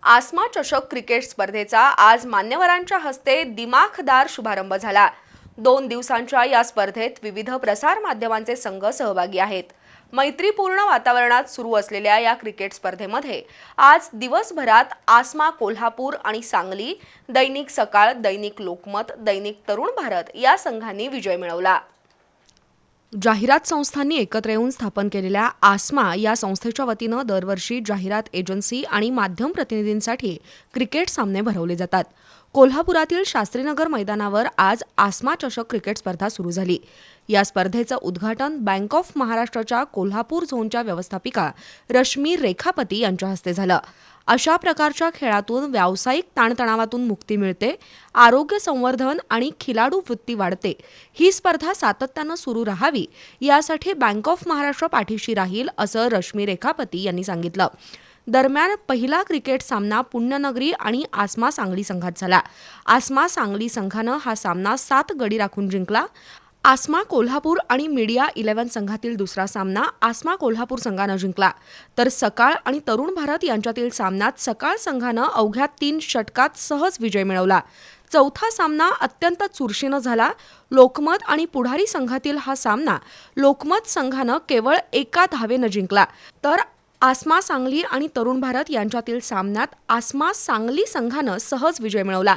आसमा चषक क्रिकेट स्पर्धेचा आज मान्यवरांच्या हस्ते दिमाखदार शुभारंभ झाला। 2 दिवसांच्या या स्पर्धेत विविध प्रसार माध्यमांचे संघ सहभागी आहेत। मैत्रीपूर्ण वातावरणात सुरू असलेल्या या क्रिकेट स्पर्धेमध्ये आज दिवसभरात आसमा कोल्हापूर आणि सांगली, दैनिक सकाळ, दैनिक लोकमत, दैनिक तरुण भारत या संघांनी विजय मिळवला। जाहिरात संस्थांनी एकत्र येऊन स्थापन केलेल्या आसमा या संस्थेच्या वतीनं दरवर्षी जाहिरात एजन्सी आणि माध्यम प्रतिनिधींसाठी क्रिकेट सामने भरवले जातात। कोल्हापुरातील शास्त्रीनगर मैदानावर आज आसमा चषक क्रिकेट स्पर्धा सुरू झाली। या स्पर्धेचं उद्घाटन बँक ऑफ महाराष्ट्राच्या कोल्हापूर झोनच्या व्यवस्थापिका रश्मी रेखापती यांच्या हस्ते झालं। अशा प्रकारच्या खेळातून व्यावसायिक ताणतणावातून मुक्ती मिळते, आरोग्य संवर्धन आणि खिलाडू वृत्ती वाढते। ही स्पर्धा सातत्यानं सुरू राहावी यासाठी बँक ऑफ महाराष्ट्र पाठीशी राहील, असं रश्मी रेखापती यांनी सांगितलं। दरम्यान पहिला क्रिकेट सामना पुण्यनगरी आणि आसमा सांगली संघात झाला। आसमा सांगली संघानं हा सामना 7 गडी राखून जिंकला। आसमा कोल्हापूर आणि मीडिया 11 संघातील दुसरा सामना आसमा कोल्हापूर संघानं जिंकला, तर सकाळ आणि तरुण भारत यांच्यातील सामन्यात सकाळ संघानं अवघ्या 3 षटकात सहज विजय मिळवला। चौथा सामना अत्यंत चुरशीनं झाला। लोकमत आणि पुढारी संघातील हा सामना लोकमत संघानं केवळ 1 धावेनं जिंकला, तर आसमा सांगली आणि तरुण भारत यांच्यातील सामन्यात आसमा सांगली संघानं सहज विजय मिळवला।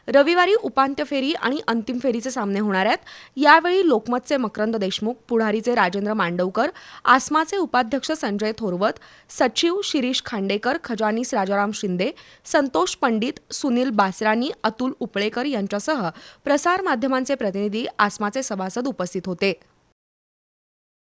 रविवारी उपांत्य फेरी आणि अंतिम फेरीचे सामने होणार आहेत। यावेळी लोकमतचे मकरंद देशमुख, पुढारीचे राजेंद्र मांडवकर, आसमाचे उपाध्यक्ष संजय थोरवत, सचिव शिरीष खांडेकर, खजानीस राजाराम शिंदे, संतोष पंडित, सुनील बासरानी, अतुल उपळेकर यांच्यासह प्रसार माध्यमांचे प्रतिनिधी, आसमाचे सभासद उपस्थित होते।